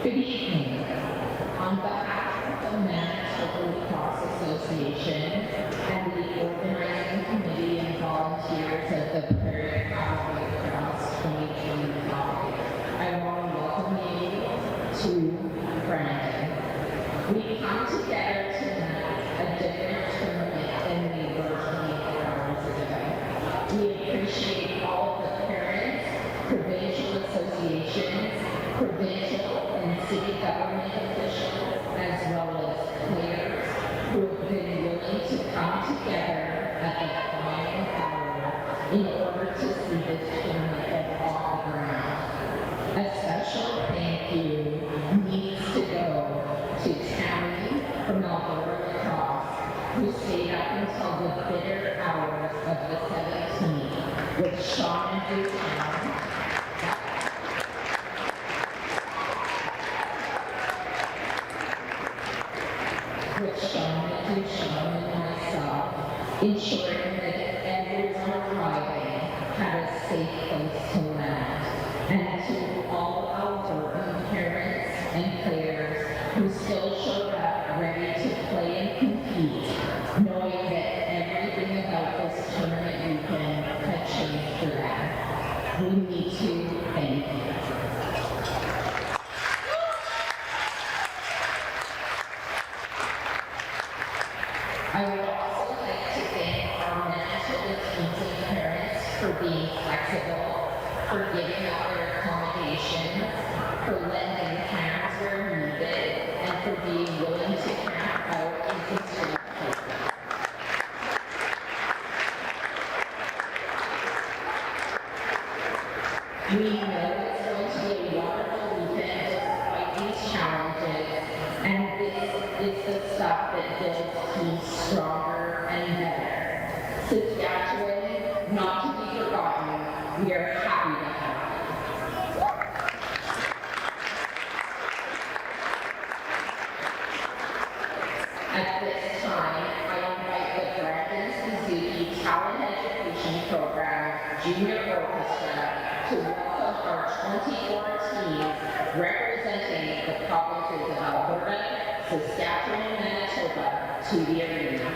Good evening. On behalf of the Manitoba Lacrosse Association and the organizing committee and volunteers of the Prairie Lacrosse 2025, I want to welcome you to Brandon. We come together tonight a different tournament than we were 24 hours ago. We appreciate all of the parents, provincial associations, provincial and city government officials, as well as players who have been willing to come together at the final hour in order to see this tournament get off the ground. A special thank you needs to go to Tammy from Alberta Lacrosse, who stayed up until the bitter hours of the 17th with Sean and Dutown. With Sean and myself, ensuring that everyone arriving had a safe place to land. And to all Albertan parents and players who still showed up ready to play and compete, knowing that everything about this tournament weekend had changed for them. We need to thank you. I would also like to thank our Manitoba teams and parents for being flexible, for giving up their accommodations, for lending hands where needed, and for being willing to camp out and contribute. We know it's going to be a wonderful weekend despite these challenges, and this is the stuff that builds teams stronger and better. Saskatchewan, not to be forgotten, we are happy to have you. At this time, I invite the Brandon Suzuki Talent Education Program Junior Orchestra to welcome our 24 teams representing the provinces of Alberta, Saskatchewan, and Manitoba to the arena.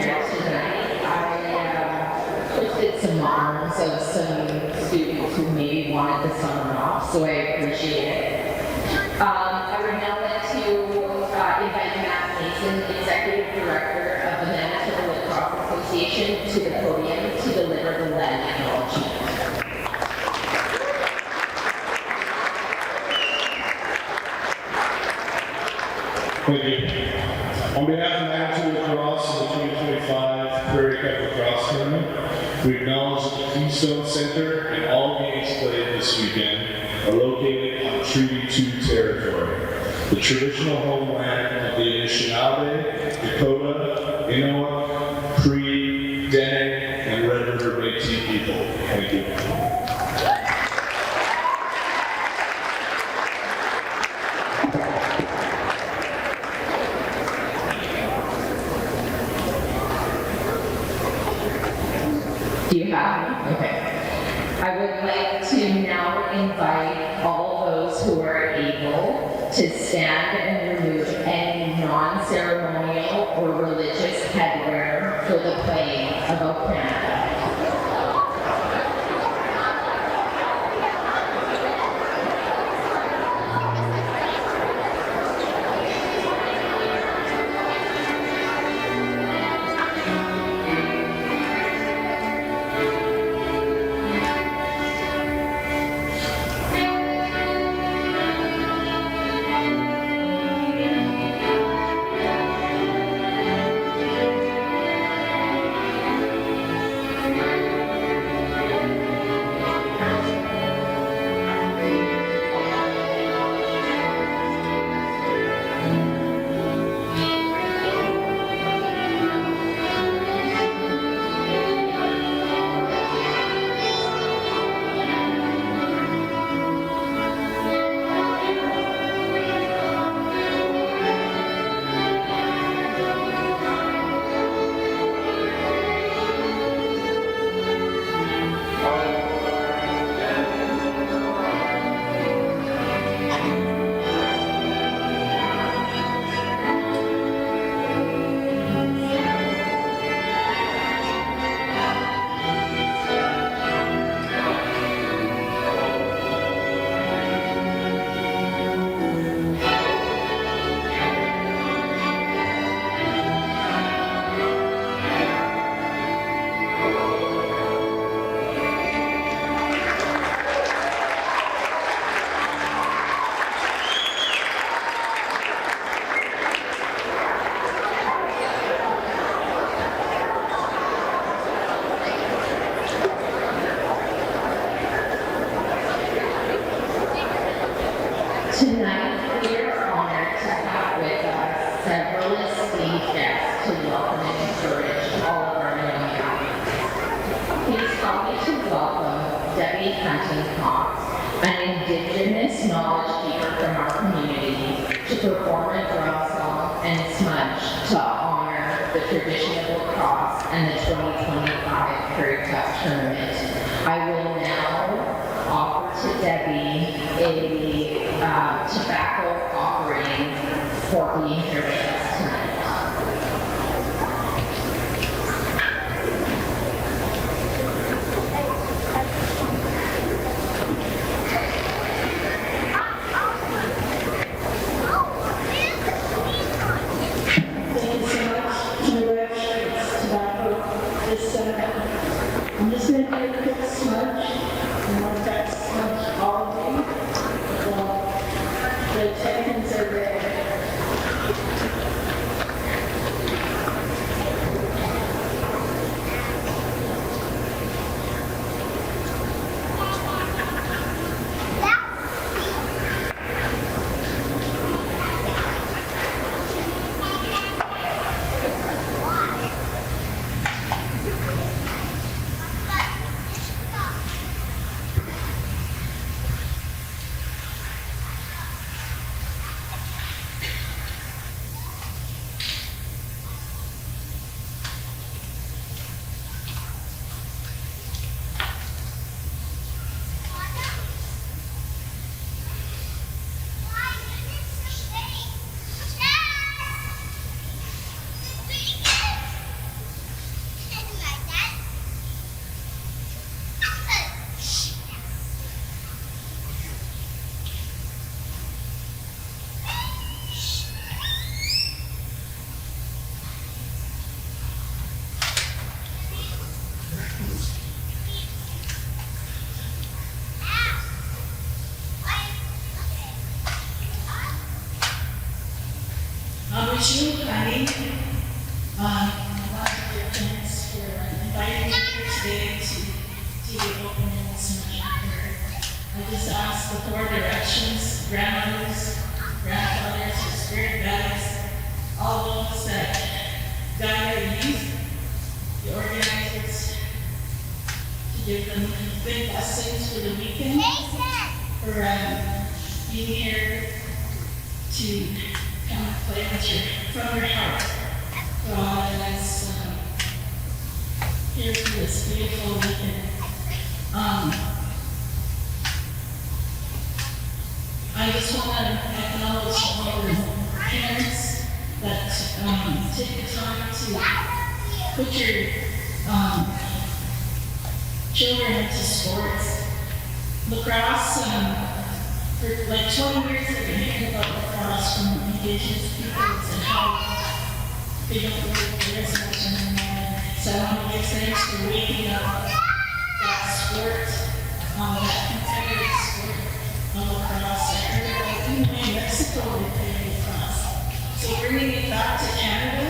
here tonight. I twisted some arms of some students who maybe wanted the summer off, so I appreciate it. I would now like to invite Matt Mason, Executive Director of the Manitoba Lacrosse Association, to the podium to deliver the lead acknowledgement. Thank you. On behalf of Manitoba Lacrosse and the 2025 Prairie Cup Lacrosse Tournament, we acknowledge that the Keystone Center and all games played this weekend are located on Treaty 2 territory, the traditional homeland of the Anishinaabe, Dakota, Innuit, Cree, Dene, and Red River Métis people. Thank you. Do you have any? Okay. I would like to now invite all those who are able to stand and remove any non-ceremonial or religious headwear for the playing of O Canada. Tonight, we are honored to have with us several esteemed guests to welcome and encourage all of our young athletes. Please help me to welcome Debbie Huntington, an Indigenous knowledge keeper from our community, to perform a drum song and smudge to honor the tradition of lacrosse and the 2025 Prairie Cup Tournament. I will now offer to Debbie a tobacco offering for being here with us tonight. Thank you so much. To the ref, it's tobacco. I'm just going to do a quick smudge. And once that smudge all day, the tokens are ready. you planning lots of your friends for inviting me here today to the opening this morning. I just ask the four directions, grandmothers, grandfathers, or spirit guides, all those that guide our youth, the organizers, to give them big blessings for the weekend, for being here to come and play with from your heart. God is here for this beautiful weekend. I just want to acknowledge all the parents that take the time to put your children into sports. Lacrosse, for like 20 years I've been hearing about lacrosse from Indigenous peoples and how they don't work there as much anymore. So I want to give thanks for waking up that sport, that competitive sport of lacrosse. I heard about even in Mexico they play lacrosse. So bringing it back to Canada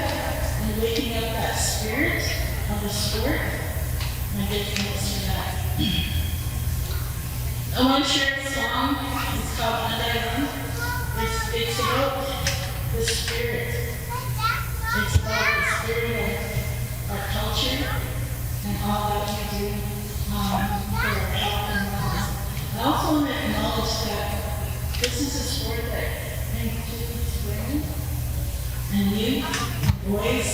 and waking up that spirit of the sport, I give thanks for that. I want to share a song. It's called Undone. It's about the spirit. It's about the spirit of our culture and all that we do for our health and wellness. I also want to acknowledge that this is a sport that includes women and youth, boys,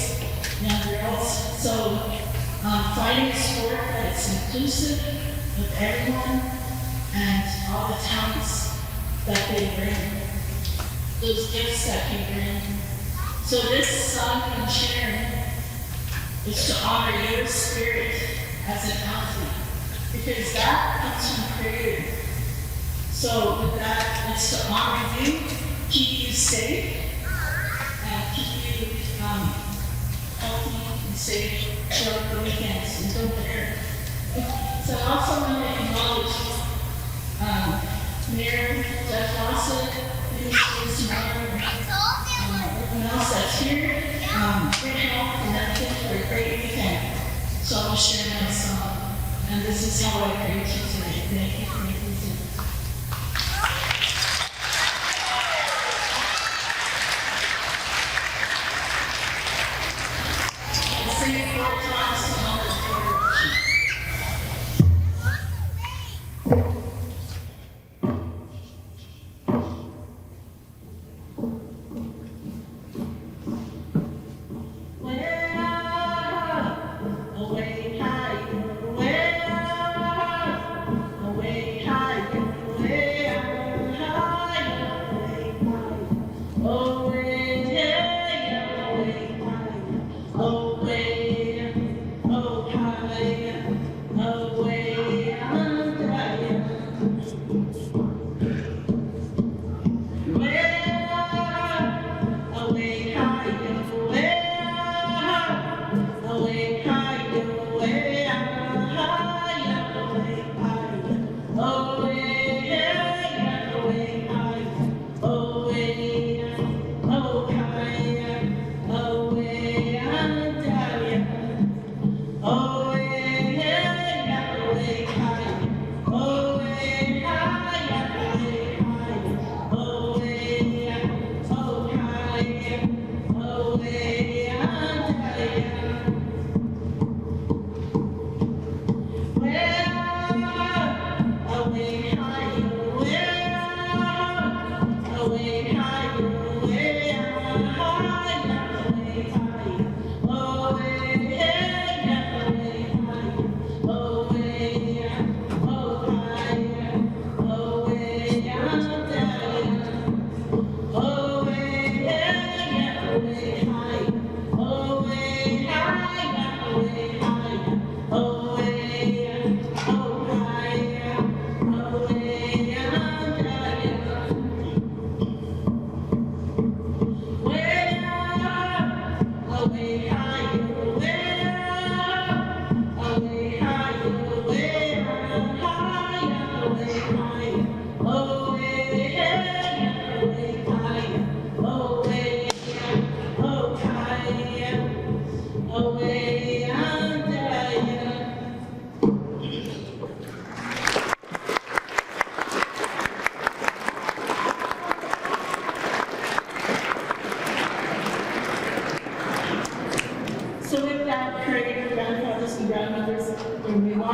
young girls. So finding a sport that's inclusive of everyone and all the talents that they bring, those gifts that they bring. So this song I'm sharing is to honor your spirit as an athlete, because that comes from Prairie. So with that, it's to honor you, keep you safe, and keep you healthy and safe throughout the weekends and don't dare. So I also want to acknowledge Mayor Jeff Lawson, who's tomorrow, everyone else that's here, great help and everything for a great weekend. So I'll share my song, and this is how I praise you today. Thank you for listening. I'll sing it 4 times to honor the direction.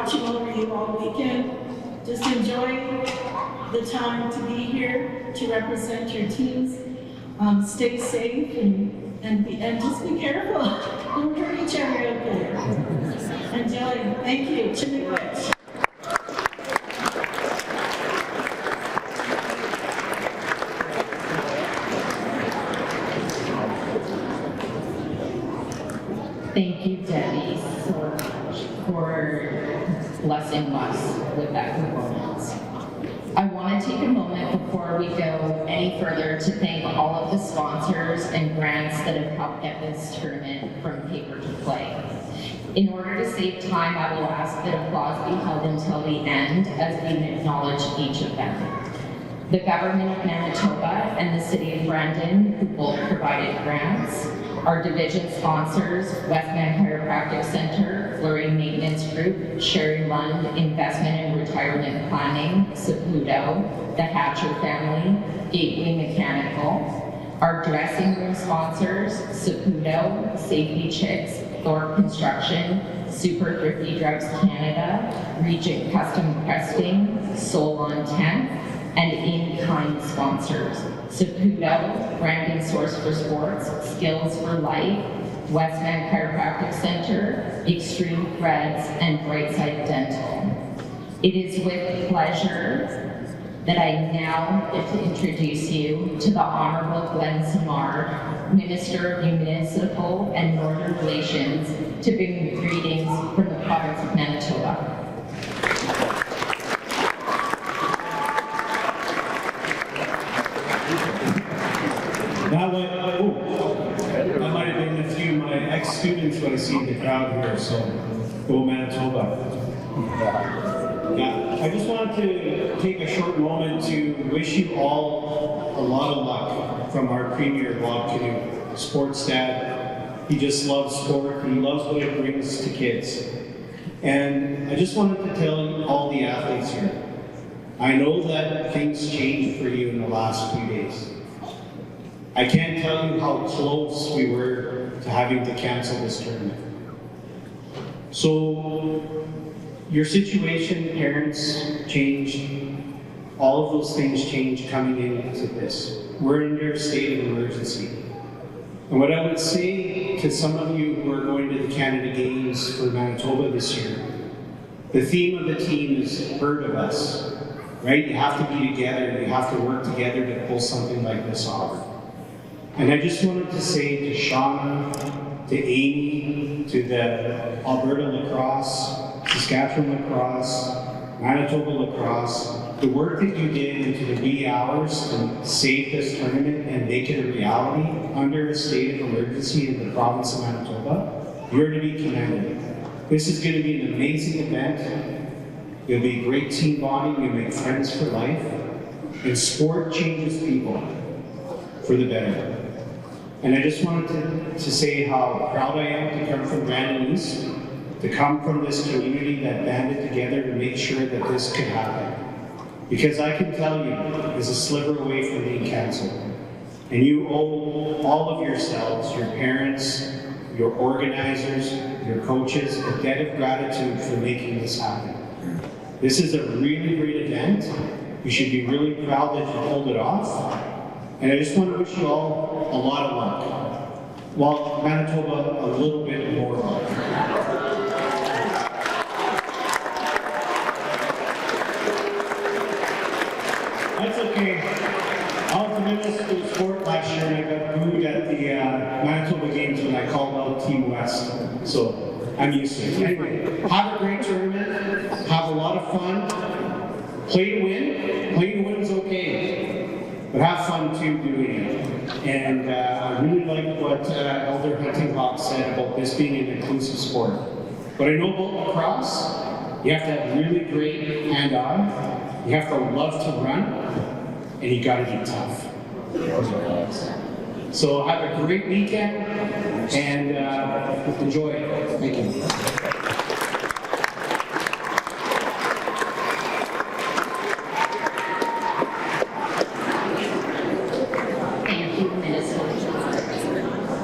watching over you all weekend. Just enjoy the time to be here to represent your teams. Stay safe and just be careful. Don't hurt each other out there. Enjoy. Thank you. Chimiwich. Thank you, Debbie, so much for blessing us with that performance. I want to take a moment before we go any further to thank all of the sponsors and grants that have helped get this tournament from paper to play. In order to save time, I will ask that applause be held until the end as we acknowledge each of them. The Government of Manitoba and the City of Brandon, who both provided grants. Our division sponsors, Westman Chiropractic Center, Flurry Maintenance Group, Sherry Lund Investment and Retirement Planning, Saputo, the Hatcher family, Gateway Mechanical. Our dressing room sponsors, Saputo, Safety Chicks, Thorpe Construction, Super Thrifty Drugs Canada, Regent Custom Cresting, Soul on 10th, and in-kind sponsors, Saputo, Brandon Source for Sports, Skills for Life, Westman Chiropractic Center, Extreme Threads, and Brightside Dental. It is with pleasure that I now get to introduce you to the Honorable Glenn Samard, Minister of Municipal and Northern Relations, to bring greetings from the province of Manitoba. That might have been a few of my ex-students who I see in the crowd here, so go Manitoba. Yeah, I just wanted to take a short moment to wish you all a lot of luck from our Premier Bob Canoe, sports dad. He just loves sport, he loves what it brings to kids. And I just wanted to tell all the athletes here, I know that things changed for you in the last few days. I can't tell you how close we were to having to cancel this tournament. So, your situation, parents, changed. All of those things changed coming into this. We're under a state of emergency. And what I would say to some of you who are going to the Canada Games for Manitoba this year, the theme of the team is heard of us, right? You have to be together, you have to work together to pull something like this off. And I just wanted to say to Shauna, to Amy, to the Alberta Lacrosse, Saskatchewan Lacrosse, Manitoba Lacrosse, the work that you did into the wee hours to save this tournament and make it a reality under a state of emergency in the province of Manitoba, you're to be commended. This is going to be an amazing event. It'll be a great team bonding, you'll make friends for life, and sport changes people for the better. And I just wanted to say how proud I am to come from Brandon East, to come from this community that banded together to make sure that this could happen. Because I can tell you, it's a sliver away from being canceled. And you owe all of yourselves, your parents, your organizers, your coaches, a debt of gratitude for making this happen. This is a really great event. You should be really proud that you pulled it off. And I just want to wish you all a lot of luck. Well, Manitoba, a little bit more luck. That's okay. I was a middle school sport last year and I got booed at the Manitoba Games when I called out Team West. So I'm used to it. Anyway, have a great tournament. Have a lot of fun. Play to win. Play to win is okay. But have fun too doing it. And I really like what Elder Huntinghawk said about this being an inclusive sport. What I know about lacrosse, you have to have really great hand-eye, you have to love to run, and you gotta be tough. So have a great weekend, and enjoy it. Thank you.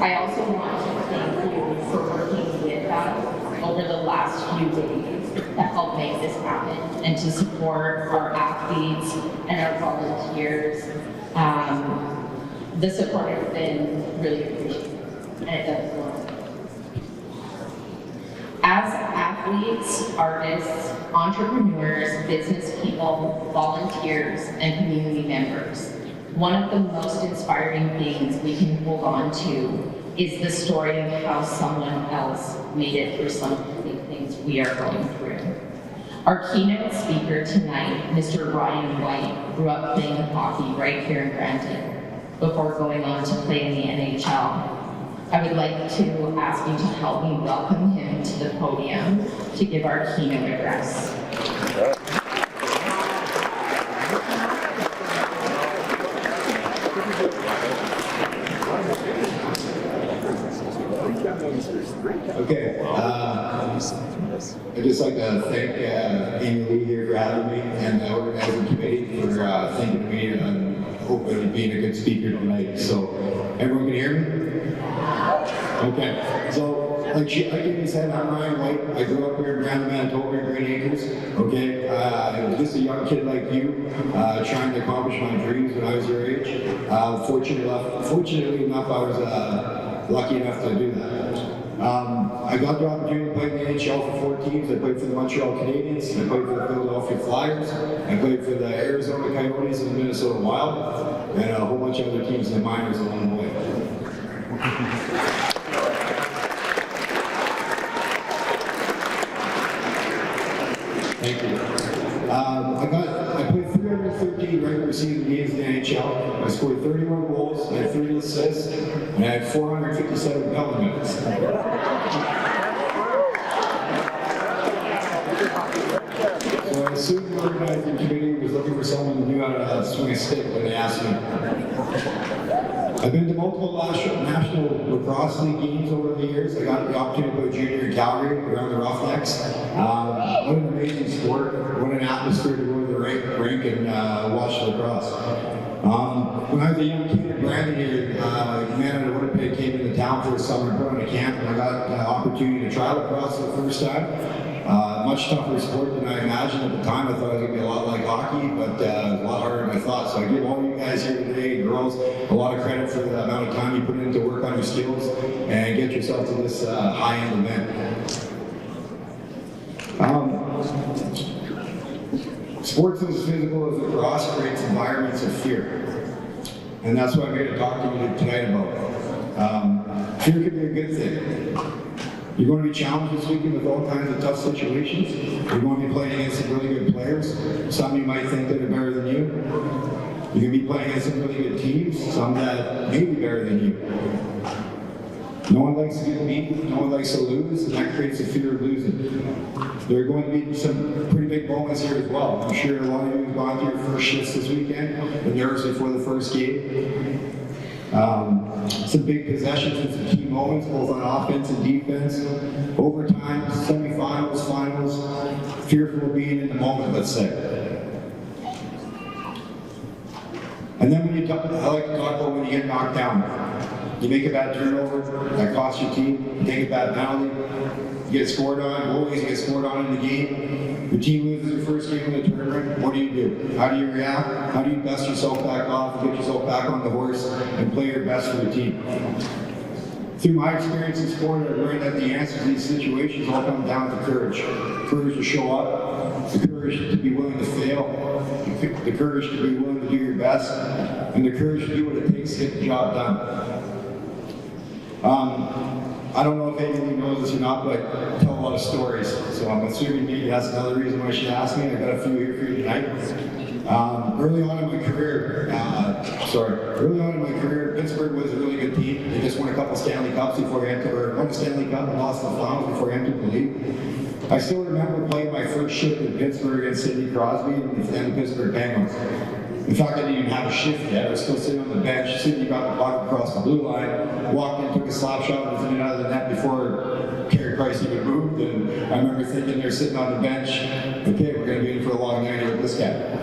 I also want to thank you for working with us over the last few days. that help make this happen and to support our athletes and our volunteers. The support has been really appreciated, and it does work. As athletes, artists, entrepreneurs, business people, volunteers, and community members, one of the most inspiring things we can hold on to is the story of how someone else made it through some of the things we are going through. Our keynote speaker tonight, Mr. Ryan White, grew up playing hockey right here in Granton before going on to play in the NHL. I would like to ask you to help me welcome him to the podium to give our keynote address. Okay, I'd just like to thank Amy Lee here for having me and the organizing committee for thinking of me and hopefully being a good speaker tonight. So, everyone can hear me? Okay, so like Amy said, I'm Ryan White. I grew up here in Grand Manitoba, Green Acres. Okay, just a young kid like you, trying to accomplish my dreams when I was your age. Fortunately enough, I was lucky enough to do that. I got the opportunity to play in the NHL for 4 teams. I played for the Montreal Canadiens, I played for the Philadelphia Flyers, I played for the Arizona Coyotes and the Minnesota Wild, and a whole bunch of other teams in the minors along the way. Thank you. I played 313 regular season games in the NHL. I scored 31 goals, I had 30 assists, and I had 457 penalty minutes. So I assumed the organizing committee was looking for someone who knew how to swing a stick when they asked me. I've been to multiple national lacrosse league games over the years. I got the opportunity to play junior in Calgary around the Roughnecks. What an amazing sport. What an atmosphere to go to the rink and watch lacrosse. When I was a young kid in Brandon here, Manitoba Winnipeg came into town for a summer and put on a camp, and I got the opportunity to try lacrosse for the first time. Much tougher sport than I imagined at the time. I thought it was going to be a lot like hockey, but a lot harder than I thought. So I give all you guys here today, girls, a lot of credit for the amount of time you put in to work on your skills and get yourself to this high-end event. Sports as physical as lacrosse creates environments of fear. And that's what I'm here to talk to you tonight about. Fear can be a good thing. You're going to be challenged this weekend with all kinds of tough situations. You're going to be playing against some really good players. Some you might think that are better than you. You're going to be playing against some really good teams, some that may be better than you. No one likes to get beat, no one likes to lose, and that creates a fear of losing. There are going to be some pretty big moments here as well. I'm sure a lot of you have gone through your first shifts this weekend, the nerves before the first game. Some big possessions and some key moments, both on offense and defense. Overtime, semifinals, finals. Fearful of being in the moment, let's say. And then when I like to talk about when you get knocked down. You make a bad turnover, that costs your team. You take a bad penalty, you get scored on. Goalies, you get scored on in the game. Your team loses your first game in the tournament. What do? How do you react? How do you dust yourself back off and get yourself back on the horse and play your best for the team? Through my experience in sport, I've learned that the answer to these situations all come down to courage. Courage to show up, the courage to be willing to fail, the courage to be willing to do your best, and the courage to do what it takes to get the job done. I don't know if anybody knows this or not, but I tell a lot of stories. So I'm assuming maybe that's another reason why she asked me. I got a few here for you tonight. Early on in my career, Pittsburgh was a really good team. They just won a couple Stanley Cups before they entered, or won a Stanley Cup and lost the finals before they entered the league. I still remember playing my first shift in Pittsburgh against Sidney Crosby and the Pittsburgh Penguins. In fact, I didn't even have a shift yet. I was still sitting on the bench. Sidney got the puck across the blue line, walked in, took a slap shot, and was in and out of the net before Carey Price even moved. And I remember thinking they're sitting on the bench, okay, we're going to be in for a long night here with this guy.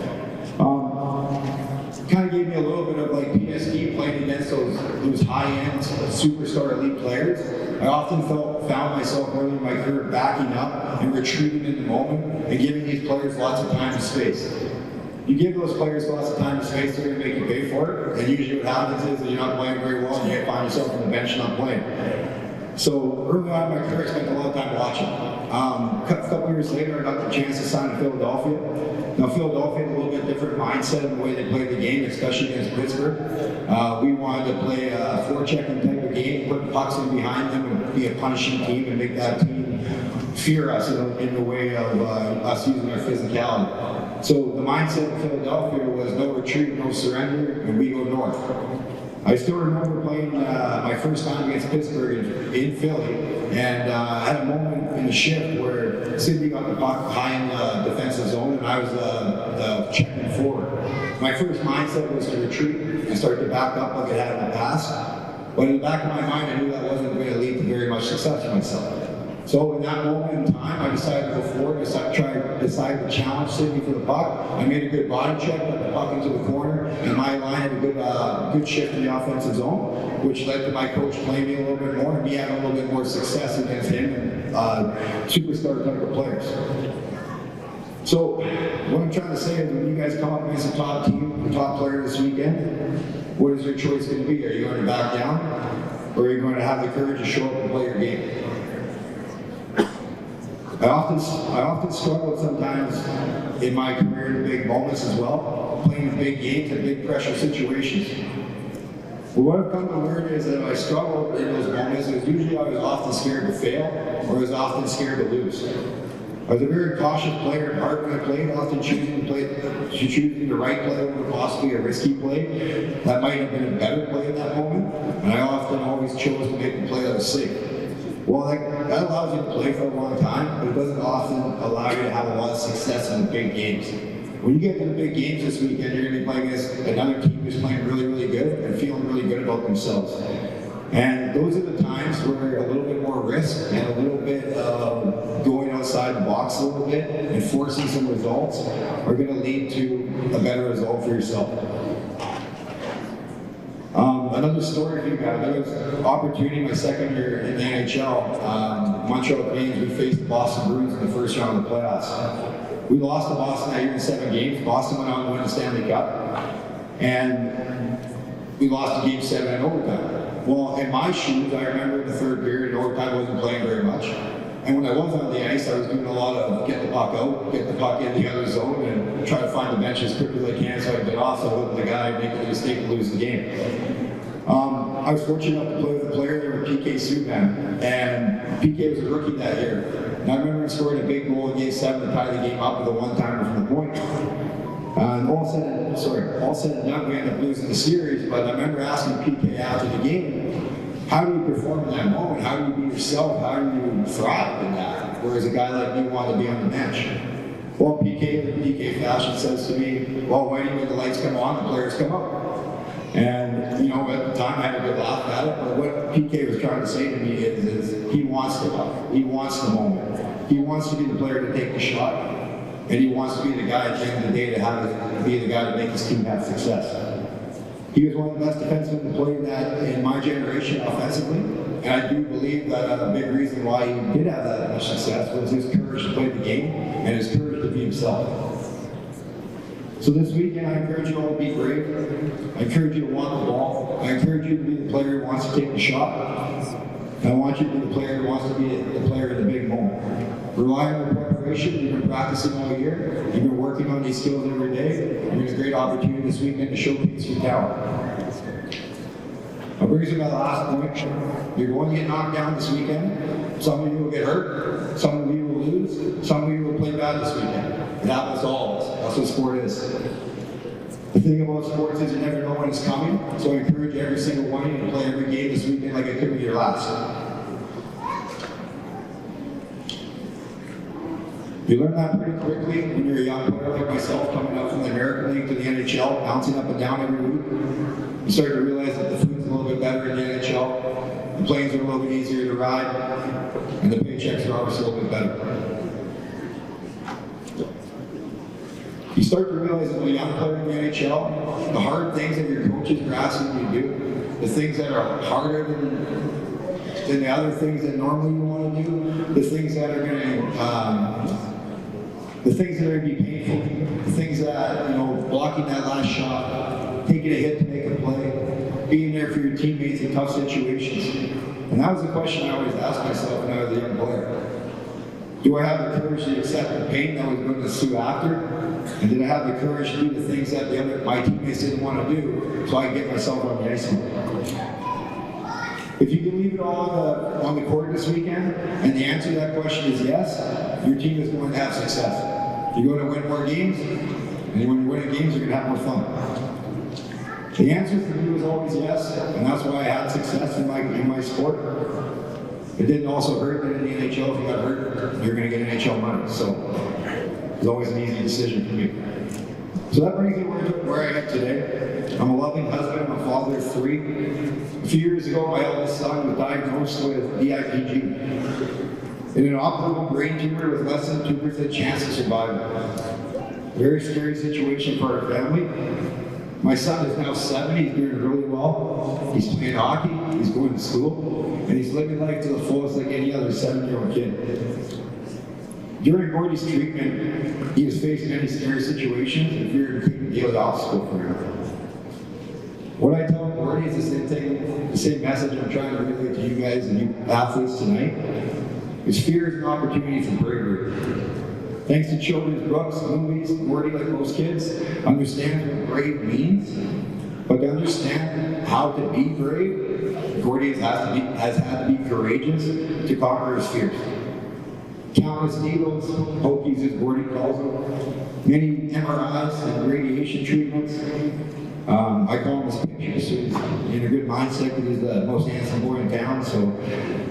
Kind of gave me a little bit of like PTSD playing against those high-end superstar elite players. I often felt found myself early in my career backing up and retreating in the moment and giving these players lots of time and space. You give those players lots of time and space, they're going to make you pay for it. And usually what happens is that you're not playing very well and you find yourself on the bench not playing. So early on in my career, I spent a lot of time watching. A couple years later, I got the chance to sign in Philadelphia. Now, Philadelphia had a little bit different mindset in the way they played the game, especially against Pittsburgh. We wanted to play a forechecking type of game, put pucks in behind them and be a punishing team and make that team fear us in the way of us using our physicality. So the mindset in Philadelphia was no retreat, no surrender, and we go north. I still remember playing my first time against Pittsburgh in Philly, and I had a moment in the shift where Sidney got the puck high in the defensive zone, and I was the checking forward. My first mindset was to retreat and start to back up like I had in the past, but in the back of my mind, I knew that wasn't going to lead to very much success for myself. So in that moment in time, I decided to go forward. I decided to challenge Sidney for the puck. I made a good body check, got the puck into the corner, and my line had a good shift in the offensive zone, which led to my coach playing me a little bit more and me having a little bit more success against him and superstar type of players. So what I'm trying to say is when you guys come up against a top team, a top player this weekend, what is your choice going to be? Are you going to back down, or are you going to have the courage to show up and play your game? I often struggled sometimes in my career in big moments as well, playing big games and big pressure situations. But what I've come to learn is that if I struggled in those moments, it was usually I was often scared to fail, or I was often scared to lose. I was a very cautious player at heart when I played, often choosing the right play over possibly a risky play. That might have been a better play at that moment, and I often always chose to make the play that was safe. Well, that allows you to play for a long time, but it doesn't often allow you to have a lot of success in the big games. When you get to the big games this weekend, you're going to be playing against another team who's playing really, really good and feeling really good about themselves. And those are the times where a little bit more risk and a little bit of going outside the box a little bit and forcing some results are going to lead to a better result for yourself. Another story for you guys. There was an opportunity my second year in the NHL. Montreal Canadiens, we faced the Boston Bruins in the first round of the playoffs. We lost to Boston that year in 7 games. Boston went on to win the Stanley Cup. And we lost to Game 7 in overtime. Well, in my shoes, I remember in the third period, in overtime, I wasn't playing very much. And when I was on the ice, I was doing a lot of get the puck out, get the puck in the other zone, and try to find the bench as quickly as I can so I can get off so I wasn't the guy making the mistake to lose the game. I was fortunate enough to play with a player there with PK Subban, and PK was a rookie that year. And I remember him scoring a big goal in Game 7 to tie the game up with a one-timer from the point. And all said and done, we ended up losing the series, but I remember asking PK after the game, how do you perform in that moment? How do you be yourself? How do you thrive in that? Whereas a guy like me wanted to be on the bench. Well, PK, in PK fashion, says to me, well, when the lights come on, the players come up. And, you know, at the time I had a good laugh at it, but what PK was trying to say to me is he wants the puck. He wants the moment. He wants to be the player to take the shot. And he wants to be the guy at the end of the day to be the guy to make his team have success. He was one of the best defensemen to play that in my generation offensively. And I do believe that a big reason why he did have that much success was his courage to play the game and his courage to be himself. So this weekend, I encourage you all to be brave. I encourage you to want the ball. I encourage you to be the player who wants to take the shot. And I want you to be the player who wants to be the player in the big moment. Rely on your preparation. You've been practicing all year. You've been working on these skills every day. You have a great opportunity this weekend to showcase your talent. That brings me to my last point. You're going to get knocked down this weekend. Some of you will get hurt. Some of you will lose. Some of you will play bad this weekend. It happens to all of us. That's what sport is. The thing about sports is you never know when it's coming. So I encourage every single one of you to play every game this weekend like it could be your last. You learn that pretty quickly when you're a young player like myself, coming up from the American League to the NHL, bouncing up and down every week. You start to realize that the food's a little bit better in the NHL, the planes are a little bit easier to ride, and the paychecks are obviously a little bit better. You start to realize that when you're a young player in the NHL, the hard things that your coaches are asking you to do, the things that are harder than than the other things that normally you want to do, the things that are going to be painful, the things that, blocking that last shot, taking a hit to make a play, being there for your teammates in tough situations. And that was the question I always asked myself when I was a young player. Do I have the courage to accept the pain that was going to ensue after? And did I have the courage to do the things that my teammates didn't want to do so I could get myself on the ice? If you can leave it all on the court this weekend, and the answer to that question is yes, your team is going to have success. You're going to win more games, and when you're winning games, you're going to have more fun. The answer for me was always yes, and that's why I had success in my sport. It didn't also hurt that in the NHL, if you got hurt, you're going to get NHL money. So it was always an easy decision for me. So that brings me where I am today. I'm a loving husband, I'm a father of 3. A few years ago, my eldest son was diagnosed with DIPG. In an operable brain tumor with less than 2% chance of survival. Very scary situation for our family. My son is now 7, he's doing really well. He's playing hockey, he's going to school, and he's living life to the fullest like any other 7-year-old kid. During Gordy's treatment, he has faced many scary situations and feared to keep a daily obstacle for him. What I tell Gordy is the same message I'm trying to relay to you guys and you athletes tonight. Is fear is an opportunity for bravery. Thanks to children's books, movies, Gordy, like most kids, understands what brave means. But to understand how to be brave, Gordy has had to be courageous to conquer his fears. Countless needles, pokies as Gordy calls them, many MRIs and radiation treatments. I call him his pictures, so he's in a good mindset because he's the most handsome boy in town, so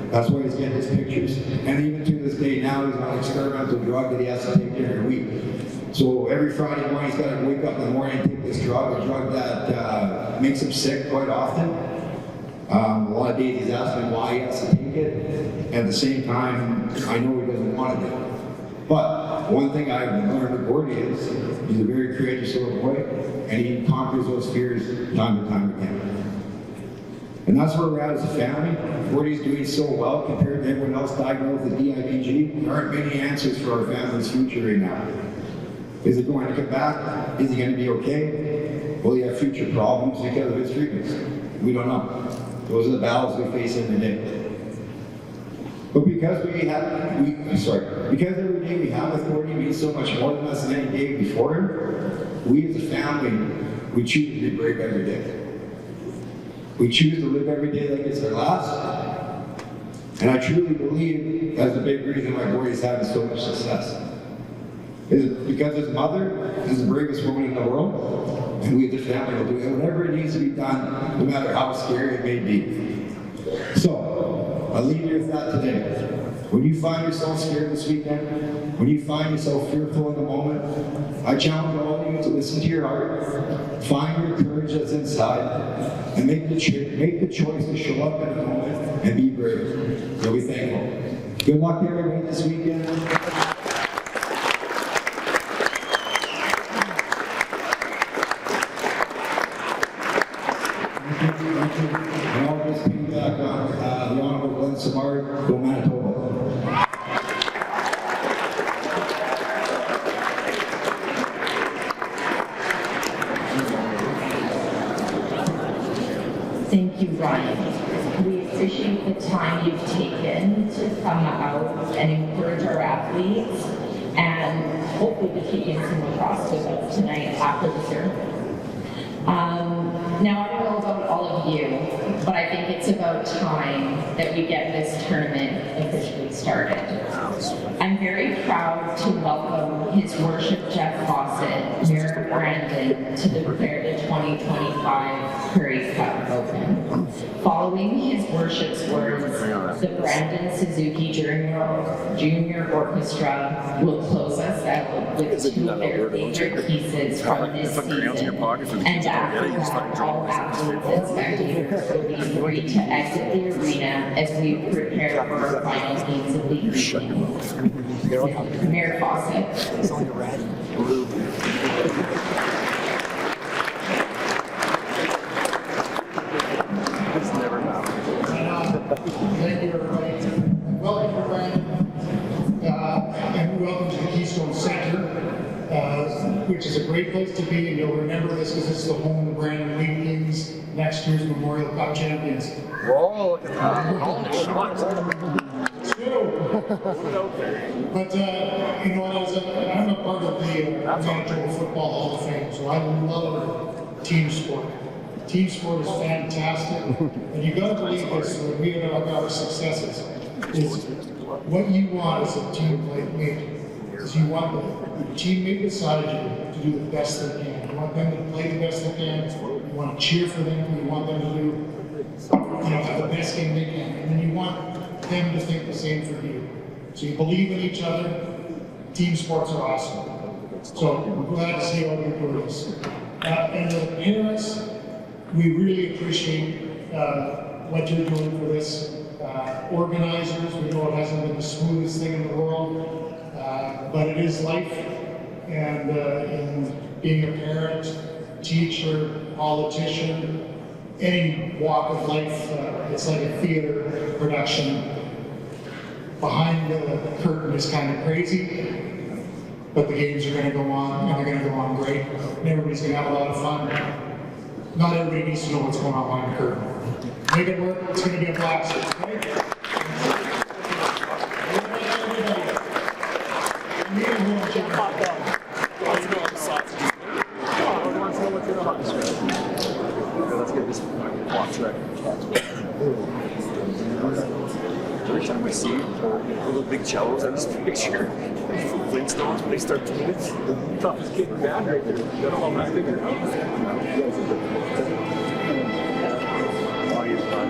that's why he's getting his pictures. And even to this day now, he's on an experimental drug that he has to take every week. So every Friday morning, he's got to wake up in the morning and take this drug, a drug that makes him sick quite often. A lot of days he's asking why he has to take it. At the same time, I know he doesn't want to do it. But one thing I've learned with Gordy is he's a very courageous little boy, and he conquers those fears time and time again. And that's where we're at as a family. Gordy's doing so well compared to everyone else diagnosed with DIPG. There aren't many answers for our family's future right now. Is it going to come back? Is he going to be okay? Will he have future problems because of his treatments? We don't know. Those are the battles we face every day. But because every day we have with Gordy means so much more than us than any day before him, we as a family, we choose to be brave every day. We choose to live every day like it's our last. And I truly believe that's the big reason why Gordy's having so much success. Is because his mother is the bravest woman in the world, and we as a family will do whatever it needs to be done, no matter how scary it may be. So, I'll leave you with that today. When you find yourself scared this weekend, when you find yourself fearful in the moment, I challenge all of you to listen to your heart, find your courage that's inside, and make the choice to show up in the moment and be brave. So be thankful. Good luck to everybody this weekend. And I'll just piggyback on the Honorable Glenn Samard, go Manitoba. Thank you, Ryan. We appreciate the time you've taken to come out and encourage our athletes and hopefully to kick in some lacrosse tonight after the ceremony. Now, I don't know about all of you, but I think it's about time that we get this tournament officially started. I'm very proud to welcome His Worship Jeff Fawcett, Mayor Brandon, to the Prairie 2025 Prairie Cup Open. Following His Worship's words, the Brandon Suzuki Junior Orchestra will close us out with two of their favorite pieces from this season. And after that, all athletes and spectators will be free to exit the arena as we prepare for our final games of the evening. Mayor Fawcett. It's only red and blue. It's never happened. which is a great place to be, and you'll remember this because it's the home of the Brandon League teams, next year's Memorial Cup champions. Whoa, look at that. Calling it shots. But you know, I'm a part of the Manitoba Football Hall of Fame, so I love team sport. Team sport is fantastic, and you got to believe this when we have our successes. Is what you want as a teammate is you want the teammate beside you to do the best they can. You want them to play the best they can. You want to cheer for them. You want them to do, have the best game they can, and then you want them to think the same for you. So you believe in each other. Team sports are awesome. So I'm glad to see all you're doing this. And the parents, we really appreciate what you're doing for this. Organizers, we know it hasn't been the smoothest thing in the world, but it is life. And in being a parent, teacher, politician, any walk of life, it's like a theater production. Behind the curtain is kind of crazy, but the games are going to go on, and they're going to go on great, and everybody's going to have a lot of fun. Not everybody needs to know what's going on behind the curtain. Make it work, it's going to be a blast. Okay? Let's get this box right. Every time I see little big cellos on this picture, from Flintstones, when they start doing it, the toughest kid in the band right there. You got all that figured out. Audience fun.